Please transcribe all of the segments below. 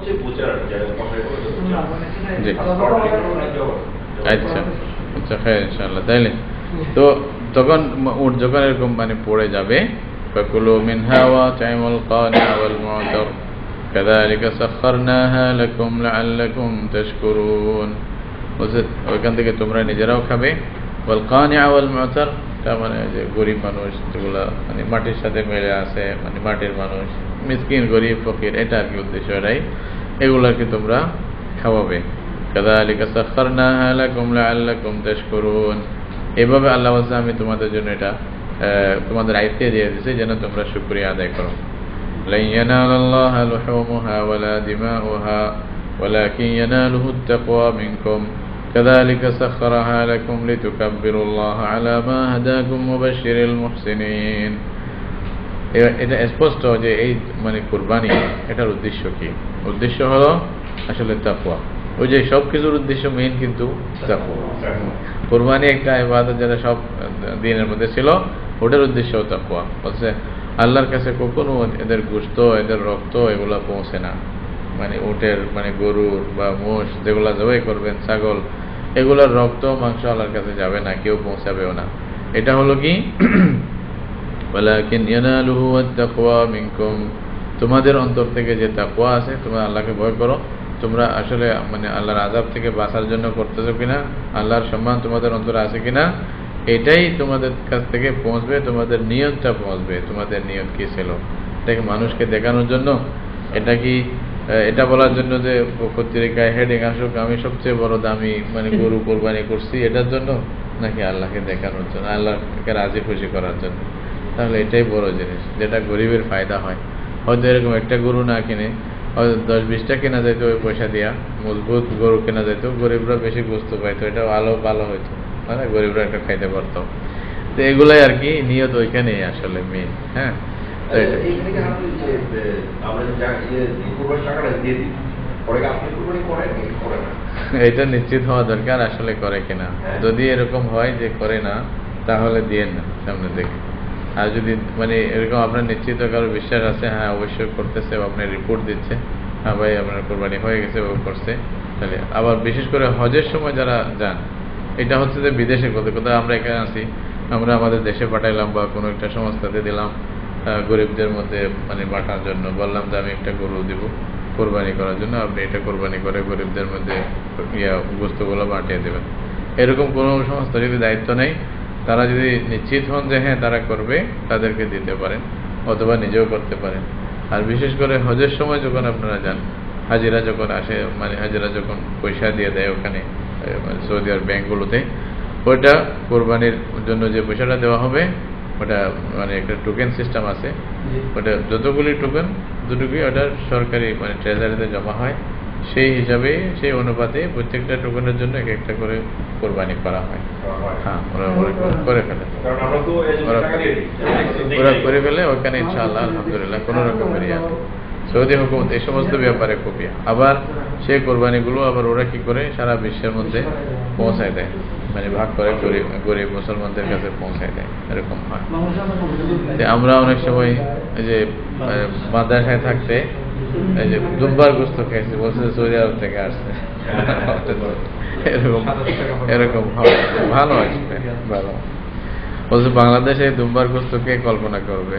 হচ্ছে বোঝার জায়গা জি আচ্ছা আচ্ছা হ্যাঁ ইনশাআল্লাহ। তাইলে তো তখন উট যখন এরকম মানে পড়ে যাবে, ফাকুলু মিনহা ওয়া তাইমুল কানিআ ওয়াল মু'তার কাযালিকা সাখখারনাহা লাকুম লাআল্লাকুম তাশকুরুন। ওইখান থেকে তোমরা নিজেরাও খাবে। ওয়াল কানিআ ওয়াল মু'তার, তার মানে যে গরিব মানুষ যেগুলা মানে মাটির সাথে মিলে আছে, মানে মাটির মানুষ, মিসকিন গরিব ফকির, এটা আর কি উদ্দেশ্য, এটাই এগুলো আর কি তোমরা খাওয়াবে। কাযালিকা সাখখারনাহা লাকুম লাআল্লাকুম তাশকুরুন। এভাবে আল্লাহ বলছে আমি তোমাদের জন্য এটা তোমাদের আয়ত্তে দিয়ে দিয়েছি যেন তোমরা শুকরিয়া আদায় করো। লান ইয়ানালাল্লাহা লুহুমুহা ওয়ালা দিমাউহা ওয়ালাকিন ইয়ানালুহুত তাকওয়া মিনকুম কাযালিকা সাখখারাহা লাকুম লিতুকাব্বিরুল্লাহা আলা মা হাদাকুম ওয়া বাশশিরিল মুহসিনিন। এটা স্পষ্ট যে এই মানে কুরবানি এটার উদ্দেশ্য কি? উদ্দেশ্য হলো আসলে তাকওয়া। ওই যে সব কিছুর উদ্দেশ্য মেইন কিন্তু তাকওয়া। কুরবানি একটা ইবাদত যেটা সব দিনের মধ্যে ছিল, ওটার উদ্দেশ্য তাকওয়া। বলছে আল্লাহর কাছে কখনো এদের গোশত এদের রক্ত এগুলা পৌঁছে না, মানে উটের মানে গরুর বা মোষ যেগুলা জবাই করবেন, ছাগল, এগুলার রক্ত মাংস আল্লাহর কাছে যাবে না, কেউ পৌঁছাবেও না। এটা হলো কি ওয়ালাকিন ইয়ানালুহু আত-তাকওয়া মিনকুম, তোমাদের অন্তর থেকে যে তাকওয়া আছে, তোমরা আল্লাহকে ভয় করো, তোমরা আসলে মানে আল্লাহর আযাব থেকে বাঁচার জন্য করতেছো কিনা, আল্লাহর সম্মান তোমাদের অন্তরে আছে কিনা, এটাই তোমাদের কাছ থেকে পৌঁছবে, তোমাদের নিয়তটা পৌঁছবে। তোমাদের নিয়ত কি ছিল? এটা কি মানুষকে দেখানোর জন্য? এটা কি এটা বলার জন্য যে পত্রিকায় হেডিং আসুক আমি সবচেয়ে বড় দামি মানে গরু কোরবানি করছি, এটার জন্য? নাকি আল্লাহকে দেখানোর জন্য, আল্লাহকে রাজি খুশি করার জন্য? তাহলে এটাই বড় জিনিস, যেটা গরিবের ফায়দা হয়। হয়তো এরকম একটা গরু না কিনে হয়তো 10-20টা কেনা যাইতো, ওই পয়সা দিয়া মজবুত গরু কেনা যাইতো, গরিবরা বেশি গোস্ত পাইতো, এটা ভালো হইতো, মানে গরিবরা একটা খাইতে পারতো। তো এগুলাই আর কি নিয়ত ওইখানেই আসলে মেন। হ্যাঁ, এটা নিশ্চিত হওয়া দরকার আসলে করে কিনা। যদি এরকম হয় যে করে না, তাহলে দিয়েন না সামনে দেখে। আর যদি মানে এরকম আপনার নিশ্চিত কারো বিশ্বাস আছে, হ্যাঁ অবশ্যই করতেছে, আপনার রিপোর্ট দিচ্ছে, হ্যাঁ ভাই আপনার কোরবানি হয়ে গেছে, ও করছে, তাহলে আবার বিশেষ করে হজের সময় যারা যান, এটা হচ্ছে যে বিদেশে কোথাও আমরা এখানে আছি, আমরা আমাদের দেশে পাঠাইলাম বা কোনো একটা সংস্থাতে দিলাম গরিবদের মধ্যে মানে বাঁটার জন্য, বললাম যে আমি একটা গরু দিব কোরবানি করার জন্য, আপনি এটা কোরবানি করে গরিবদের মধ্যে গোস্তগুলো বাঁটিয়ে দেবেন। এরকম কোনো সংস্থা যদি দায়িত্ব নেয়, তারা যদি নিশ্চিত হন যে হ্যাঁ তারা করবে, তাদেরকে দিতে পারেন, অথবা নিজেও করতে পারেন। আর বিশেষ করে হজের সময় যখন আপনারা যান, হাজিরা যখন আসে, মানে হাজিরা যখন পয়সা দিয়ে দেয় ওখানে সৌদি আরব ব্যাংকগুলোতে, ওইটা কোরবানির জন্য যে পয়সাটা দেওয়া হবে, ওটা মানে একটা টোকেন সিস্টেম আছে, ওটা যতগুলি টোকেন দুটুকুই ওটা সরকারি মানে ট্রেজারিতে জমা হয়, সেই হিসাবে সেই অনুপাতে প্রত্যেকটা টোকেনের জন্য এক একটা করে কোরবানি করা হয়। হ্যাঁ, ওরা করে ফেলে, ওরা করে ফেলে ওখানে ইনশাআল্লাহ আলহামদুলিল্লাহ কোনো রকমের সৌদি হুকুমত এই সমস্ত ব্যাপারে খুবই। আবার সেই কোরবানিগুলো আবার ওরা কি করে সারা বিশ্বের মধ্যে পৌঁছায় দেয়, মানে ভাগ করে গরিব মুসলমানদের কাছে পৌঁছায় দেয়, এরকম হয়। আমরা অনেক সময় এই যে মাদ্রাসায় থাকতে এই যে দুম্বার গোস্ত খেয়েছি, বলছে সৌদি আরব থেকে আসছে, এরকম হয়, ভালো আসবে, ভালো বলছে বাংলাদেশে দুম্বার গোস্ত কে কল্পনা করবে,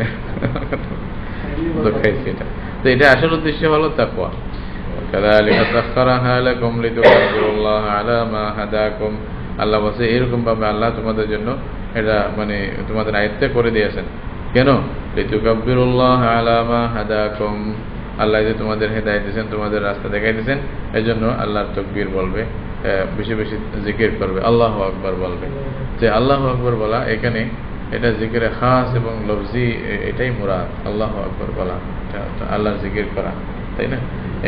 তো খাইছি এটা। তো এটা আসল উদ্দেশ্য হলো তাকওয়া। কাযালিকা সাখখারাহা লাকুম লিতুকাব্বিরুল্লাহা আলা মা হাদাকুম, আল্লাহ বলছে এরকম ভাবে আল্লাহ তোমাদের জন্য এটা মানে তোমাদের আয়ত্তে করে দিয়েছেন। কেন? লিতুকাব্বিরুল্লাহা আলা মা হাদাকুম, আল্লাহ যে তোমাদের হেদায়েত দিয়েছেন, তোমাদের রাস্তা দেখাই দিয়েছেন, এজন্য আল্লাহর তাকবীর বলবে, বেশি বেশি জিকির করবে, আল্লাহু আকবার বলবে। যে আল্লাহু আকবার বলা এখানে এটা জিকিরে খাস এবং লফজি, এটাই মুরাদ, আল্লাহু আকবার বলা, আল্লাহর জিকির করা, তাই না?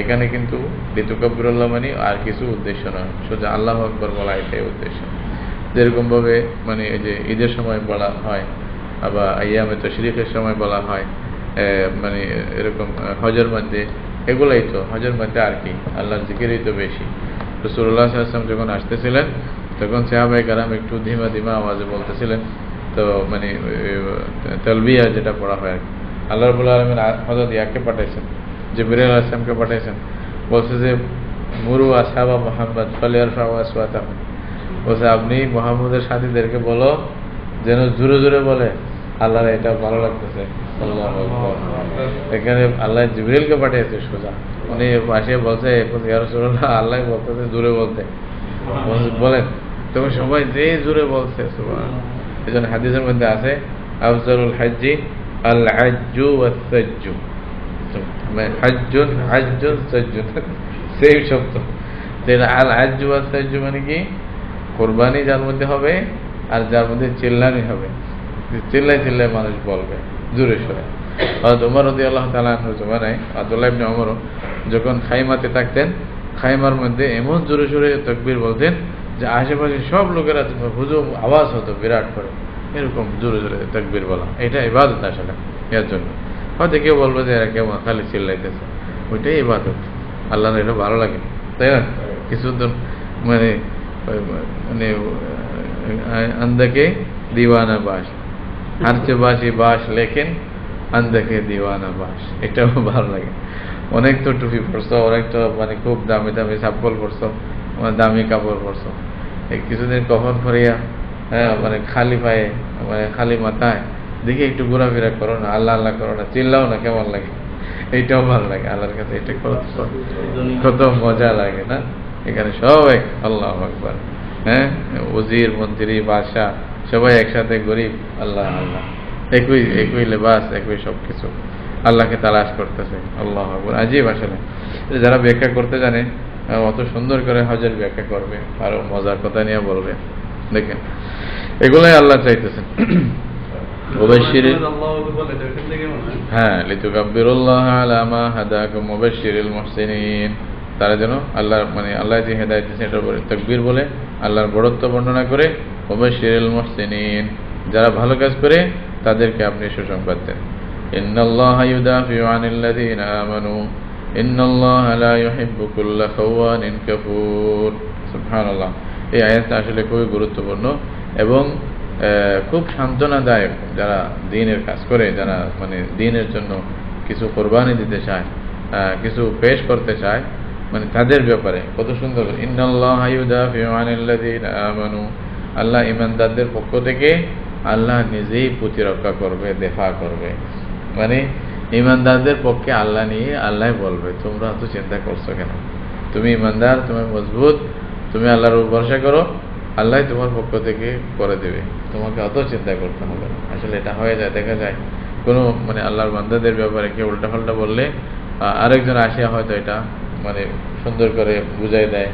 এখানে কিন্তু লিতুকাব্বিরুল্লাহ মানে আর কিছু উদ্দেশ্য নয়, সোজা আল্লাহু আকবার বলা এটাই উদ্দেশ্য। যেরকম ভাবে মানে এই যে ঈদের সময় বলা হয়, আবার আইয়ামে তাশরীফের সময় বলা হয়, মানে এরকম হজের মধ্যে, এগুলাই তো হজের মধ্যে আর কি আল্লাহর জিকিরই তো বেশি। রাসূলুল্লাহ সাল্লাল্লাহু আলাইহি ওয়াসাল্লাম যখন আসতেছিলেন, তখন সাহাবায়ে কেরাম একটু ধীমা ধীমা আওয়াজে বলতেছিলেন, তো মানে তালবিয়া যেটা পড়া হয় আর কি। আল্লাহ রাব্বুল আলামিন হযরত ইয়াকে পাঠাইছেন, জিবরাইল আলাইহিস সালামকে পাঠাইছেন, বলছে যে মুরু আসহাবা মুহাম্মদ ফালিয়ারফাউ আসওয়াতাহুম, বলছে আপনি মুহাম্মদের সাথীদেরকে বলো যেন জোরে জোরে বলে আল্লাহর এটা ভালো লাগতেছে। আল্লাহু আকবার। এখানে আল্লাহ জিবরিলকে পাঠিয়েছে সোজা, উনি পাশে বলছে ইয়া রাসূলুল্লাহ আল্লাহ বলতেছে জোরে বলতে, বলেন। তখন সবাই যে জোরে বলছে সুবহানাল্লাহ। এজন্য হাদিসের মধ্যে আছে আফজালুল হাজ্জি আল হাজ্জু ওয়াস সাজ্জু, মানে হাজ্জুন হাজ্জুন সাজ্জুন সেই শব্দ। আল হাজ্জু ওয়াস সাজ্জু মানে কি, কুরবানি যার মধ্যে হবে আর যার মধ্যে চিল্লানি হবে, চিল্লাই চিল্লাই মানুষ বলবে জোরে সরে। ওমর রাদিয়াল্লাহু তাআলা আনহুর জমানায় আব্দুল্লাহ ইবনে ওমর যখন খাইমাতে থাকতেন, খাইমার মধ্যে এমন জোরে সোরে তাকবীর বলতেন যে আশেপাশে সব লোকেরা হুজুম আওয়াজ হতো বিরাট করে, এরকম জোরে জোরে তাকবীর বলা। এটা ইবাদত আসলে, এর জন্য হয়তো কেউ বলবে যে এরা কেমন খালি চিল্লাইতেছে, ওইটাই ইবাদত, আল্লাহর এটা ভালো লাগে, তাই না? কিছু মানে মানে আন্দাকে দিওয়ানা বাস, হারচে বাসি বাস লেখেন আন্দাকে দিওয়ানা বাস, এটাও ভালো লাগে। অনেক তো টুপি পরছো, অনেক তো মানে খুব দামি দামি সাপ্পল পরছো, দামি কাপড় পরছো, এই কিছুদিন কখন ফরিয়া মানে খালি পায়ে মানে খালি মাথায় দেখি একটু ঘোরাফেরা করো না, আল্লাহ আল্লাহ করো না, চিল্লাও না, কেমন লাগে? এইটাও ভালো লাগে আল্লাহর কাছে, এটা কত মজা লাগে না? এখানে সবাই আল্লাহু আকবার, হ্যাঁ, ওজির মন্ত্রী বাদশা সবাই একসাথে গরিব আল্লাহ আল্লাহ, একই একই লেবাস, একই সবকিছু, আল্লাহকে তালাশ করতেছে। আল্লাহু আকবার। আজীব আসলে, যারা ব্যাখ্যা করতে জানে অত সুন্দর করে হজের ব্যাখ্যা করবে, আরো মজার কথা নিয়ে বলবে। দেখেন এগুলাই আল্লাহ চাইতেছেন। হ্যাঁ, লিতুকাব্বিরুল্লাহ আলা মা হাদাকুম ওয়া বাশশিরিল মুহসিনিন, তারা যেন আল্লাহ মানে আল্লাহ যে হেদায়েত দিয়েছেন এটার উপরে তাকবীর বলে আল্লাহর বড়ত্ব বর্ণনা করে, ওয়া বাশশিরিল মুহসিনিন, যারা ভালো কাজ করে তাদেরকে আপনি সুসংবাদ দেন। ইন্নাল্লাহা ইউদাফিউ আনিল্লাযীনা আমানু ইন্নাল্লাহা লা ইউহিব্বু কুল্লা খাওয়ানিন কাফুর। সুবহানাল্লাহ। এই আয়াতটা আসলে খুবই গুরুত্বপূর্ণ এবং খুব সান্ত্বনাদায়ক। যারা দ্বীনের কাজ করে, যারা মানে দ্বীনের জন্য কিছু কোরবানি দিতে চায়, কিছু পেশ করতে চায়, মানে তাদের ব্যাপারে কত সুন্দর। ইন্নাল্লাহা ইউদাফিউ আনিল্লাযীনা আমানু, আল্লাহ ঈমানদারদের পক্ষ থেকে আল্লাহ নিজেই প্রতিরক্ষা করবে, দেফা করবে। মানে ঈমানদারদের পক্ষে আল্লাহ নিয়ে আল্লাহ বলবে তোমরা তো চিন্তা করছো কেন, তুমি ঈমানদার, তুমি মজবুত, তুমি আল্লাহর উপর ভরসা করো, আল্লাহ তোমার পক্ষ থেকে করে দেবে, তোমাকে অত চিন্তা করতে হবে না। আসলে এটা হয়ে যায়, দেখা যায় কোনো মানে আল্লাহর বান্দাদের ব্যাপারে কেউ উল্টাপাল্টা বললে আরেকজন আসিয়া হয়তো এটা মানে সুন্দর করে বুঝাই দেয়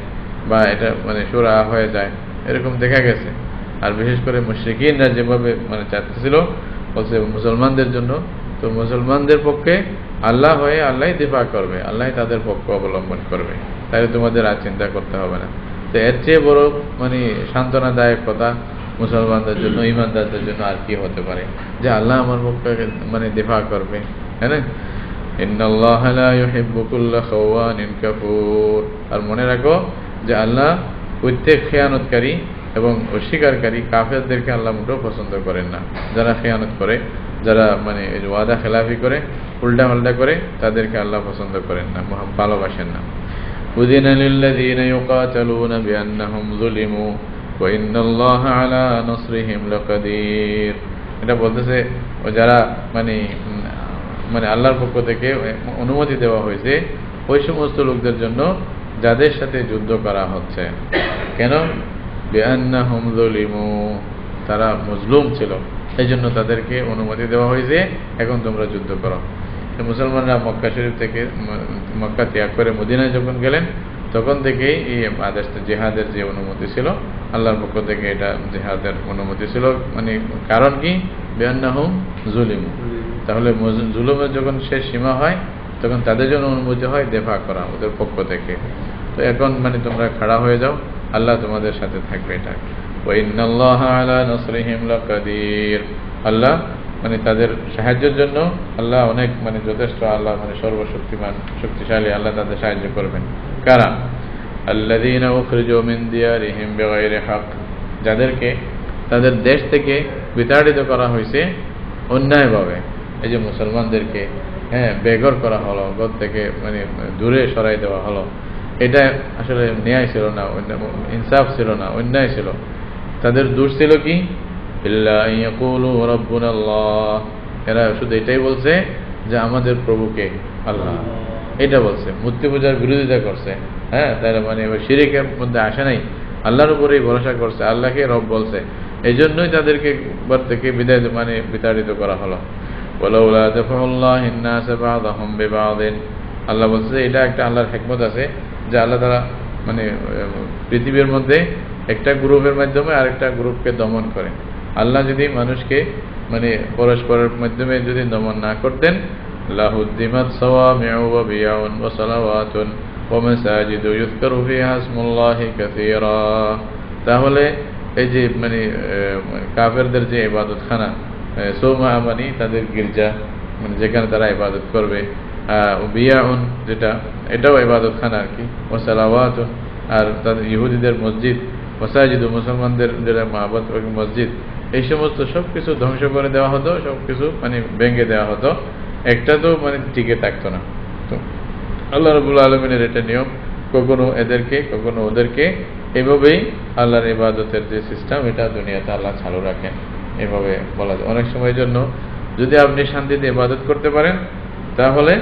বা এটা মানে সুরা হয়ে যায়, এরকম দেখা গেছে। আর বিশেষ করে মুশরিকিনরা যেভাবে মানে চাচ্ছিল বলছে মুসলমানদের জন্য, তো মুসলমানদের পক্ষে আল্লাহ হয়ে আল্লাহ দিফা করবে, আল্লাহ তাদের পক্ষ অবলম্বন করবে, তাই তোমাদের আর চিন্তা করতে হবে না। তো এর চেয়ে বড় মানে সান্ত্বনাদায়ক কথা মুসলমানদের জন্য, ঈমানদারদের জন্য আর কি হতে পারে, যে আল্লাহ আমার পক্ষে মানে দিফা করবে, হ্যাঁ না? ইন্নাল্লাহা লা ইউহিব্বু কুল্লা খাওয়ানিন কাফুর। আর মনে রাখো যে আল্লাহ প্রত্যেক খেয়ানতকারী এবং অস্বীকারী কাফেরদেরকে আল্লাহ মোটেও পছন্দ করেন না। যারা খেয়ানত করে, যারা মানে ওয়াদা খেলাফি করে, উল্টা পাল্টা করে, তাদেরকে আল্লাহ পছন্দ করেন না, ভালোবাসেন না। উযিনা লিল্লাযীনা ইউকাতালুনা বিআন্নাহুম যুলিমু ওয়া ইন্নাল্লাহা আলা নাসরিহিম লাকাদির। এটা বলতেছে যারা মানে মানে আল্লাহর পক্ষ থেকে অনুমতি দেওয়া হয়েছে ওই সমস্ত লোকদের জন্য যাদের সাথে যুদ্ধ করা হচ্ছে। কেন? বিআন্নাহুম যুলিমু, তারা মজলুম ছিল, এই জন্য তাদেরকে অনুমতি দেওয়া হয়েছে এখন তোমরা যুদ্ধ করো। মুসলমানরা মক্কা শরীফ থেকে মক্কা ত্যাগ করে মদিনায় যখন গেলেন তখন থেকেই এই আদেশটা জিহাদের যে অনুমতি ছিল আল্লাহর পক্ষ থেকে, এটা জিহাদের অনুমতি ছিল। মানে কারণ কি? বিআন্নাহুম যুলিমু। তাহলে জুলুমের যখন শেষ সীমা হয় তখন তাদের জন্য অনুমতি হয় দেফা করা ওদের পক্ষ থেকে। তো এখন মানে তোমরা খাড়া হয়ে যাও, আল্লাহ তোমাদের সাথে থাকবে। এটা ওয়া ইন্নাল্লাহা আলা নাসরিহিম লাকাদির, আল্লাহ মানে তাদের সাহায্যের জন্য আল্লাহ অনেক মানে যথেষ্ট, আল্লাহ মানে সর্বশক্তিমান শক্তিশালী, আল্লাহ তাদের সাহায্য করবেন। কারা? আল্লাযীনা উখরিজু মিন দিয়ারিহিম বিগাইরি হক, যাদেরকে তাদের দেশ থেকে বিতাড়িত করা হয়েছে অন্যায়ভাবে। এই যে মুসলমানদেরকে হ্যাঁ বেঘর করা হলো, ঘর থেকে মানে দূরে সরাই দেওয়া হলো, এটা আসলে ন্যায় ছিল না, ইনসাফ ছিল না, অন্যায় ছিল। তাদের দোষ ছিল কি? এরা শুধু এটাই বলছে যে আমাদের প্রভুকে আল্লাহ, এটা বলছে, মূর্তি পূজার বিরোধিতা করছে। হ্যাঁ, তারা মানে শিরকের মধ্যে আসে নাই, আল্লাহর উপরেই ভরসা করছে, আল্লাহকে রব বলছে। এই জন্যই তাদেরকে ঘর থেকে বিদায় মানে বিতাড়িত করা হলো। আল্লাহ বলছে এটা একটা আল্লাহর হিকমত আছে যে আল্লাহ তারা মানে পৃথিবীর মধ্যে একটা গ্রুপের মাধ্যমে আরেকটা গ্রুপকে দমন করে। আল্লাহ যদি মানুষকে মানে পরস্পরের মাধ্যমে যদি দমন না করতেন, লাহুদ্দিমাত সাওয়ামিউ ওয়া বিয়াউন ওয়া সালাওয়াতুন ওয়া মাসাজিদু ইউযকারু ফিহা ইসমুল্লাহি কাসীরা, তাহলে এই যে মানে কাফেরদের যে ইবাদতখানা, সৌমা মানে তাদের গির্জা, মানে যেখানে তারা ইবাদত করবে, বিয়াউন যেটা এটাও ইবাদতখানা আর কি, ওয়া সালাওয়াতুন আর তাদের ইহুদিদের মসজিদ, মাসাজিদ মুসলমানদের যেটা মাহবুদ মসজিদ, এই সমস্ত সবকিছু ধ্বংস করে দেওয়া হতো, সবকিছু মানে ভেঙে দেওয়া হতো, একটা তো মানে টিকে থাকতো না। তো আল্লাহ রাব্বুল আলামিনের এটা নিয়ম, কখনো এদেরকে কখনো ওদেরকে, এভাবেই আল্লাহর ইবাদতের যে সিস্টেম এটা দুনিয়াতে আল্লাহ চালু রাখেন। এভাবে বলা যায় অনেক সময়ের জন্য যদি আপনি শান্তিতে ইবাদত করতে পারেন, তাহলে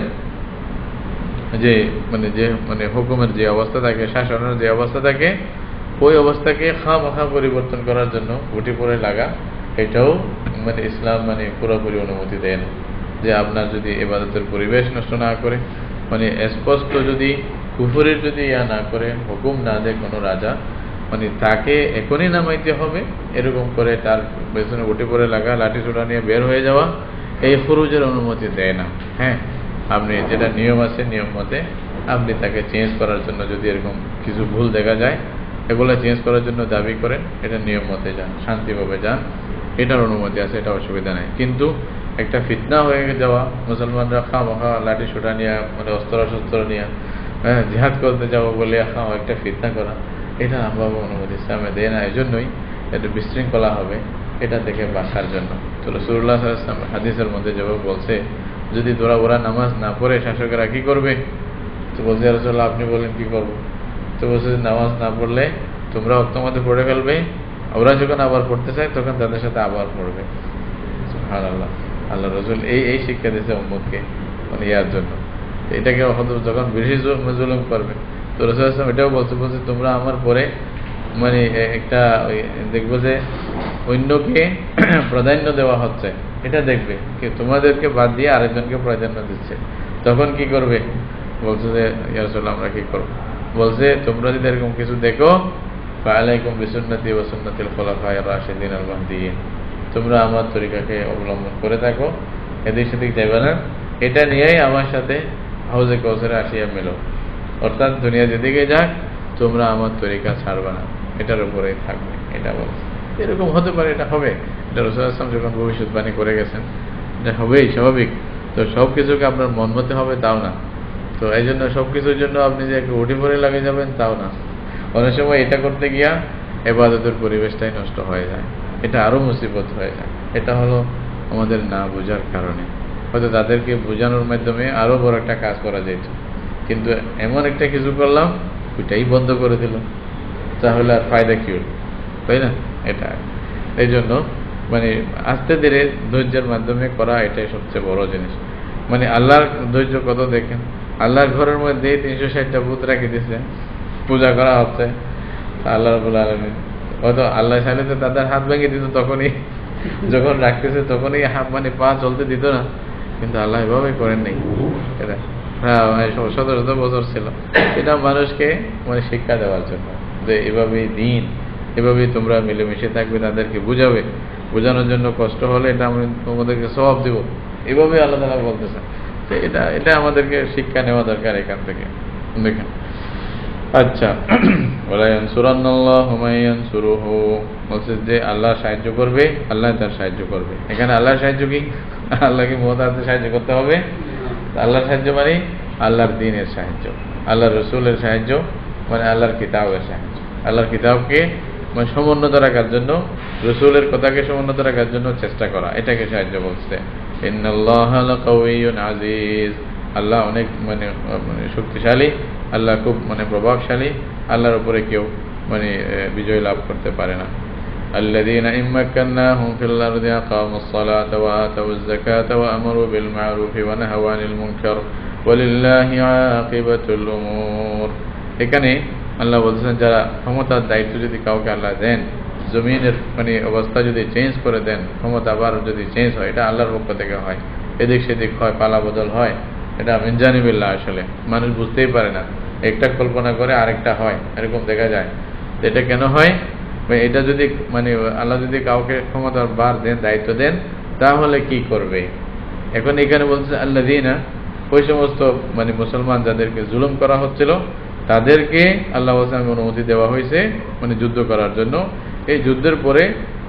যে মানে হুকুমের যে অবস্থা থাকে, শাসনের যে অবস্থা থাকে, ওই অবস্থাকে খামখা পরিবর্তন করার জন্য উঠে পড়ে লাগা, এটাও মানে ইসলাম মানে পুরোপুরি অনুমতি দেয় না। যে আপনার যদি ইবাদতের পরিবেশ নষ্ট না করে, মানে স্পষ্ট যদি কুফরের যদি না করে, হুকুম না দেয় কোনো রাজা, মানে তাকে এখনই নামাইতে হবে এরকম করে তার পেছনে উঠে পড়ে লাগা, লাঠি ছোটা নিয়ে বের হয়ে যাওয়া, এই ফুরুজের অনুমতি দেয় না। হ্যাঁ, আপনি যেটা নিয়ম আছে নিয়ম মতে আপনি তাকে চেঞ্জ করার জন্য যদি এরকম কিছু ভুল দেখা যায়, এগুলো চেঞ্জ করার জন্য দাবি করেন, এটা নিয়ম মতে যান, শান্তিভাবে যান, এটার অনুমতি আছে, এটা অসুবিধা নেই। কিন্তু একটা ফিতনা হয়ে যাওয়া, মুসলমানরা খামখা লাঠি ছোটা নিয়ে মানে অস্ত্র নিয়ে জিহাদ করতে যাবো বলে একটা ফিতনা করা, এটা আমরা অনুমতি ইসলামে দেয় না। এই জন্যই এটা বিশৃঙ্খলা হবে, এটা থেকে বাঁচার জন্য। তো রাসূলুল্লাহ সাল্লাল্লাহু আলাইহি ওয়াসাল্লাম হাদিসের মধ্যে যেভাবে বলছে, যদি ওরা নামাজ না পড়ে শাসকেরা কি করবে? তো বলছে ইয়া রাসূলুল্লাহ আপনি বলেন কি করবো? তো বলছে নামাজ না পড়লে তোমরা অক্তমতে পড়ে ফেলবে, ওরা যখন আবার পড়তে চায় তখন তাদের সাথে আবার পড়বে। সুবহানাল্লাহ, আল্লাহ রাসূল এই শিক্ষা দিয়েছে উম্মতকে মানে ইয়ার জন্য। এটাকে যখন বেশি জুলুম করবে, তো রাসূল সাল্লাল্লাহু আলাইহি ওয়াসাল্লাম এটাও বলছে তোমরা আমার পরে মানে একটা দেখবো যে অন্যকে প্রাধান্য দেওয়া হচ্ছে, এটা দেখবে কি তোমাদেরকে বাদ দিয়ে আরেকজনকে প্রাধান্য দিচ্ছে, তখন কি করবে? বলছে যে ইয়া রাসূলুল্লাহ আমরা কি করবো? বলছে তোমরা যদি এরকম কিছু দেখো, ফাআলাইকুম বিসুন্নতি ওয়া সুন্নাতিল খুলাফায়ে রাশিদিন আল মাহদিয়িন, তোমরা আমার তরিকাকে অবলম্বন করে থাকো, এদিক সেদিক যাবে না, এটা নিয়েই আমার সাথে হাউজে কাউসারে আসিয়া মেলো। অর্থাৎ দুনিয়া যেদিকে যাক তোমরা আমার তরিকা ছাড়বে না, এটার উপরেই থাকবে, এটা বলছে। এরকম হতে পারে, এটা হবে, এটা রাসূল সাল্লাল্লাহু আলাইহি ওয়াসাল্লাম যখন ভবিষ্যৎবাণী করে গেছেন, এটা হবেই স্বাভাবিক। তো সব কিছুকে আপনার মন মতে হবে তাও না, তো এই জন্য সব কিছুর জন্য আপনি যে একটু উঠে পড়ে লাগিয়ে যাবেন তাও না। অনেক সময় এটা করতে গিয়া ইবাদতের পরিবেশটাই নষ্ট হয়ে যায়, এটা আরো মুসিবত হয়ে যায়। এটা হলো আমাদের না বোঝার কারণে। হয়তো তাদেরকে বোঝানোর মাধ্যমে আরো বড় একটা কাজ করা যেত, কিন্তু এমন একটা কিছু করলাম ওইটাই বন্ধ করে দিল, তাহলে আর ফায়দা কি হল, তাই না? এটা এই জন্য মানে আস্তে ধীরে ধৈর্যের মাধ্যমে করা, এটাই সবচেয়ে বড় জিনিস। মানে আল্লাহর ধৈর্য কত দেখেন, আল্লাহর ঘরের মধ্যে 360টা ভূত রেখে দিয়েছে, পূজা করা হচ্ছে। আল্লাহ রাব্বুল আলামিন হয়তো আল্লাহ চাইলে তো তাদের হাত ভেঙে দিত, তখনই যখন রাখতেছে তখনই হাত মানে পা চলতে দিত না, কিন্তু আল্লাহ এভাবে করেন নাই। এটা 1700 বছর ছিল, এটা মানুষকে মানে শিক্ষা দেওয়ার জন্য যে এভাবেই দিন, এভাবেই তোমরা মিলেমিশে থাকবে, তাদেরকে বুঝাবে, বোঝানোর জন্য কষ্ট হলে এটা আমি তোমাদেরকে সওয়াব দিব, এভাবে আল্লাহ তাআলা বলতেছেন। তো এটা আমাদেরকে শিক্ষা নেওয়া দরকার এখান থেকে। দেখেন, আচ্ছা, ওয়ালা ইয়ানসুরান্নাল্লাহু মান ইয়ানসুরুহু, বলছে যে আল্লাহ সাহায্য করবে, আল্লাহ তার সাহায্য করবে। এখানে আল্লাহর সাহায্য কি? আল্লাহকে মুতাআতে সাহায্য করতে হবে। আল্লাহর সাহায্য মানে আল্লাহর দ্বীনের সাহায্য, আল্লাহর রাসূলের সাহায্য, মানে আল্লাহর কিতাবের সাহায্য। আল্লাহর কিতাবকে মানে সমুন্নত রাখার জন্য, রাসূলের কথাকে সমুন্নত রাখার জন্য চেষ্টা করা, এটাকে সাহায্য বলছে। ইন্নাল্লাহা লাকাওয়িয়্যুন আজিজ, আল্লাহ অনেক শক্তিশালী, আল্লাহ খুব প্রভাবশালী, আল্লাহর উপরে কেউ বিজয় লাভ করতে পারে না। আল্লাযীনা ইম্মাক্কান্নাহুম ফিল আরদি আকামুস সালাতা ওয়া আতাউয যাকাতা ওয়া আমারু বিল মা'রুফি ওয়া নাহাউ আনিল মুনকার ওয়ালিল্লাহি আকিবাতুল উমুর। এখানে আল্লাহ বলছেন যারা ক্ষমতার দায়িত্ব যদি কাউকে আল্লাহ দেন, জমিনের অবস্থা যদি চেঞ্জ করে দেন, ক্ষমতা আবার যদি চেঞ্জ হয়, এটা আল্লাহর পক্ষ থেকে হয়, এদিক সেদিক হয়, পালা বদল হয়, এটা মিন জানিবিল্লাহ। আসলে মানুষ বুঝতেই পারে না, একটা কল্পনা করে আরেকটা হয়, এরকম দেখা যায়। এটা কেন হয়? এটা যদি আল্লাহ যদি কাউকে ক্ষমতার বার দেন, দায়িত্ব দেন, তাহলে কি করবে? এখন এখানে বলছে আল্লাযীনা, ওই সমস্ত মুসলমান যাদেরকে জুলুম করা হচ্ছিল তাদেরকে আল্লাহ অনুমতি দেওয়া হয়েছে যুদ্ধ করার জন্য। এই যুদ্ধের পরে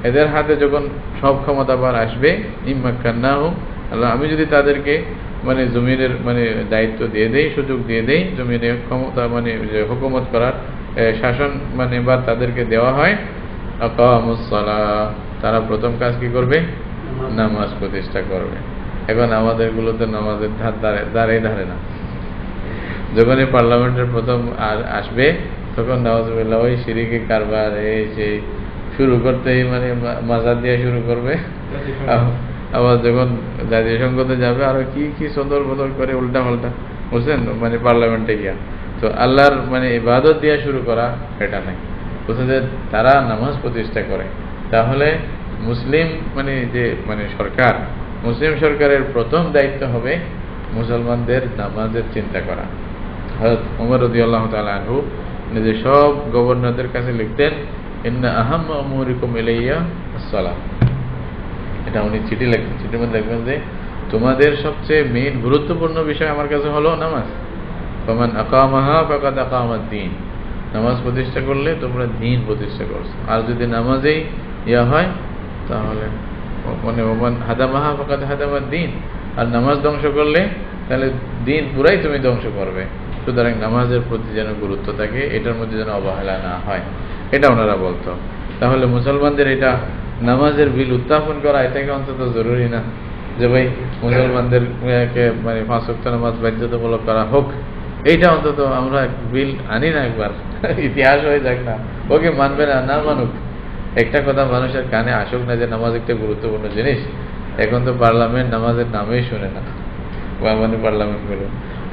এদের হাতে যখন সব ক্ষমতা বার আসবে, ইম্মাক্কান্নাহুম, আল্লাহ আমি যদি তাদেরকে জমিনের দায়িত্ব দিয়ে দেই, সুযোগ দিয়ে দেই, জমিনে ক্ষমতা যে হুকুমত করার শাসন বা তাদেরকে দেওয়া হয়, আকামুস সালাহ, তারা প্রথম কাজ কি করবে? নামাজ প্রতিষ্ঠা করবে। এখন আমাদের গুলোতে নামাজের ধারে না। যখন এই পার্লামেন্টের প্রথম আসবে তখন নাউজুবিল্লাহ ওই শিরকি কারবার এই সেই শুরু করতেই মাজার দিয়ে শুরু করবে। আবার যখন জাতীয় সংসদে যাবে আরো কি কি সদর বদল করে উল্টা পাল্টা, বুঝছেন, পার্লামেন্টে গিয়া। তো আল্লাহর ইবাদত দিয়ে শুরু করা এটা নাই, বুঝছেন, যে তারা নামাজ প্রতিষ্ঠা করে। তাহলে মুসলিম যে সরকার, মুসলিম সরকারের প্রথম দায়িত্ব হবে মুসলমানদের নামাজের চিন্তা করা। হযরত ওমর রাদিয়াল্লাহু তাআলা আনহু নিজে সব গভর্নরদের কাছে লিখতেন, ইন্না আহাম্মা উমুরিকুম ইলাইয়া আস-সালাহ। এটা উনি চিঠি লিখতেন, চিঠির মধ্যে লিখবেন যে তোমাদের সবচেয়ে মেইন গুরুত্বপূর্ণ বিষয় আমার কাছে হলো নামাজ। ফামান আকামাহা ফাকাদ আকামাদ-দ্বীন, নামাজ প্রতিষ্ঠা করলে তোমরা দ্বীন প্রতিষ্ঠা করছো। আর যদি নামাজেই হয় তাহলে ওমান হাদামাহা ফাকাদ হাদামাদ-দ্বীন, আর নামাজ ধ্বংস করলে তাহলে দ্বীন পুরাই তুমি ধ্বংস করবে। সুতরাং নামাজের প্রতি যেন গুরুত্ব থাকে, এটার মধ্যে যেন অবহেলা না হয়, এটা ওনারা বলতো। তাহলে মুসলমানদের এটা নামাজের বিল উত্থাপন করা এটাকে অন্তত জরুরি না, যে ভাই মুসলমানদেরকে 5 ওয়াক্ত নামাজ বাধ্যতামূলক করা হোক, এইটা অন্তত আমরা বিল আনি না একবার, ইতিহাস হয়ে যাক না, ওকে মানবে না মানুক। একটা কথা মানুষের কানে আসুক না যে নামাজ একটা গুরুত্বপূর্ণ জিনিস। এখন তো পার্লামেন্ট নামাজের নামেই শুনে না,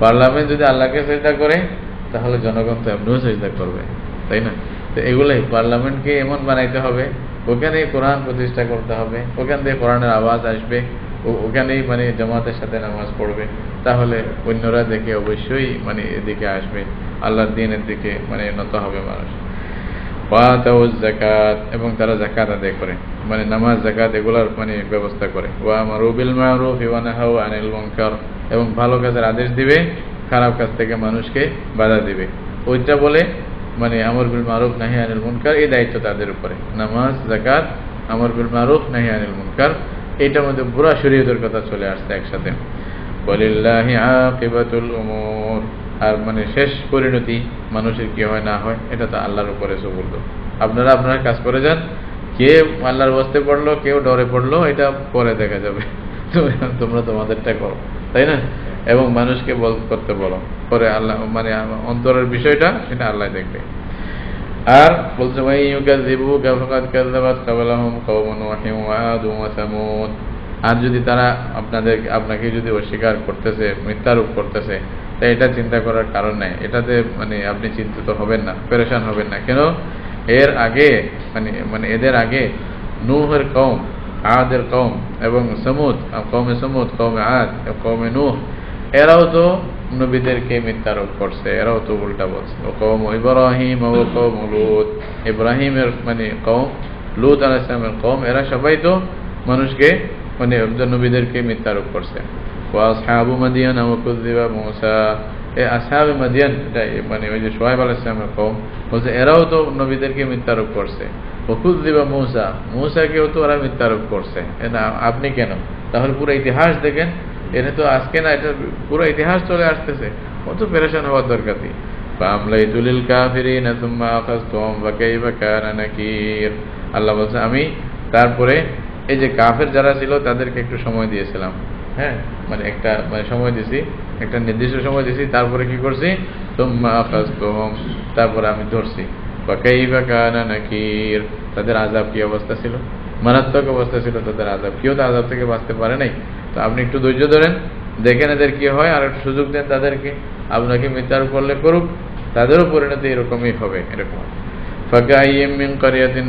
পার্লামেন্ট যদি আল্লাহকে সেজদা করে তাহলে জনগণ তো এমনিও সেজদা করবে, তাই না? তো এগুলাই পার্লামেন্টকে এমন বানাইতে হবে, ওখানে কোরআন প্রতিষ্ঠা করতে হবে, ওখান থেকে কোরআনের আওয়াজ আসবে, ওখানেই জামাতের সাথে নামাজ পড়বে, তাহলে অন্যরা দেখে অবশ্যই এদিকে আসবে, আল্লাহর দ্বীনের দিকে নত হবে মানুষ। ওয়াতাউয যাকাত, এবং তারা যাকাত আদায় করে, নামাজ যাকাত এগুলার ব্যবস্থা করে। ওয়া আমারু বিল মা'রুফি ওয়া নাহাউ আনিল মুনকার, এবং ভালো কাজের আদেশ দিবে, খারাপ কাজ থেকে মানুষকে বাধা দিবে। ওইটা বলে আমর বিল মা'রুফ নাহি আনিল মুনকার, এই দায়িত্ব তাদের উপরে। নামাজ, যাকাত, আমর বিল মা'রুফ নাহি আনিল মুনকার, এইটার মধ্যে পুরা শরীয়তের কথা চলে আসছে একসাথে। ওয়ালিল্লাহি আকিবাতুল উমুর, আর শেষ পরিণতি মানুষের কি হয় না হয় এটা তো আল্লাহর উপরে সুবুর্দ। আপনারা আপনার কাজ করে যান, কে আল্লাহর ওয়াস্তে পড়লো, কেউ ডরে পড়লো, এটা পরে দেখা যাবে, তোমরা তোমাদেরটা করো, তাই না? এবং মানুষকে করতে বলো, পরে আল্লাহ অন্তরের বিষয়টা সেটা আল্লাহ দেখবে। আর বলছে ভাই ইউকাযযিবুকা ফাকাদ কাযযাবাত ক্বাবলাহুম কওমুন নূহিন ওয়া আদুন ওয়া সামুদ, আর যদি তারা আপনাকে যদি অস্বীকার করতেছে, মিথ্যারোপ করতেছে, তাই এটা চিন্তা করার কারণ নাই, এটাতে আপনি চিন্তিত হবেন না, পেরেশান হবেন না। কেন? এর আগে এদের আগে নূহের কওম, আদের কওম এবং সমুদ, কওমে সমুদ, কওমে আদ, কওমে নূহ, এরাও তো নবীদেরকে মিথ্যারোপ করছে, এরাও তো উল্টা বলছে। কওম ইব্রাহিম ও কওম লূত, ইব্রাহিমের কওম, লূত আলাইহিস সালামের কওম, এরা সবাই তো মানুষকে নবীদেরকে মিথ্যারোপ করছে। ওয়া আসহাবু মাদিয়ান ওয়া কুযযিবা মূসা, এই আসহাবে মাদিয়ান ওই যে শুআয়ব আলাইহিস সালামের কওম, বলছে এরাও তো নবীদেরকে মিথ্যারোপ করছে। ওয়া কুযযিবা মূসা, মূসাকেও তো ওরা মিথ্যারোপ করছে। আপনি কেন? তাহলে পুরো ইতিহাস দেখেন, এটা তো আজকে না, এটা পুরো ইতিহাস চলে আসতেছে, কত পেরেশান হওয়ার দরকার নেই। ফাআমলাইতু লিল কাফিরিনা সুম্মা আখাযতুহুম ওয়া কাইফা কানা নাকির, আল্লাহ বলছে আমি তারপরে এই যে কাফের যারা ছিল তাদেরকে একটু সময় দিয়েছিলাম, হ্যাঁ, মানে একটা মানে সময় দিছি, একটা নির্দিষ্ট সময় দিছি, তারপরে কি করছি, তুম্মা আখাযতুহুম, তারপরে আমি ধরছি। ফাকাইফা কানা নাকির, তাদের আযাব কি অবস্থা ছিল, মারাত্মক অবস্থা ছিল তাদের আযাব। কেউ তো আযাব থেকে বাঁচতে পারে নাই। তো আপনি একটু ধৈর্য ধরেন, দেখেন এদের কি হয়, আর একটু সুযোগ দেন তাদেরকে। আপনাকে মিথ্যার করলে করুক, তাদেরও পরিণতি এরকমই হবে। এরকম ফাকাইয়্যিম মিন ক্বরিয়াতিন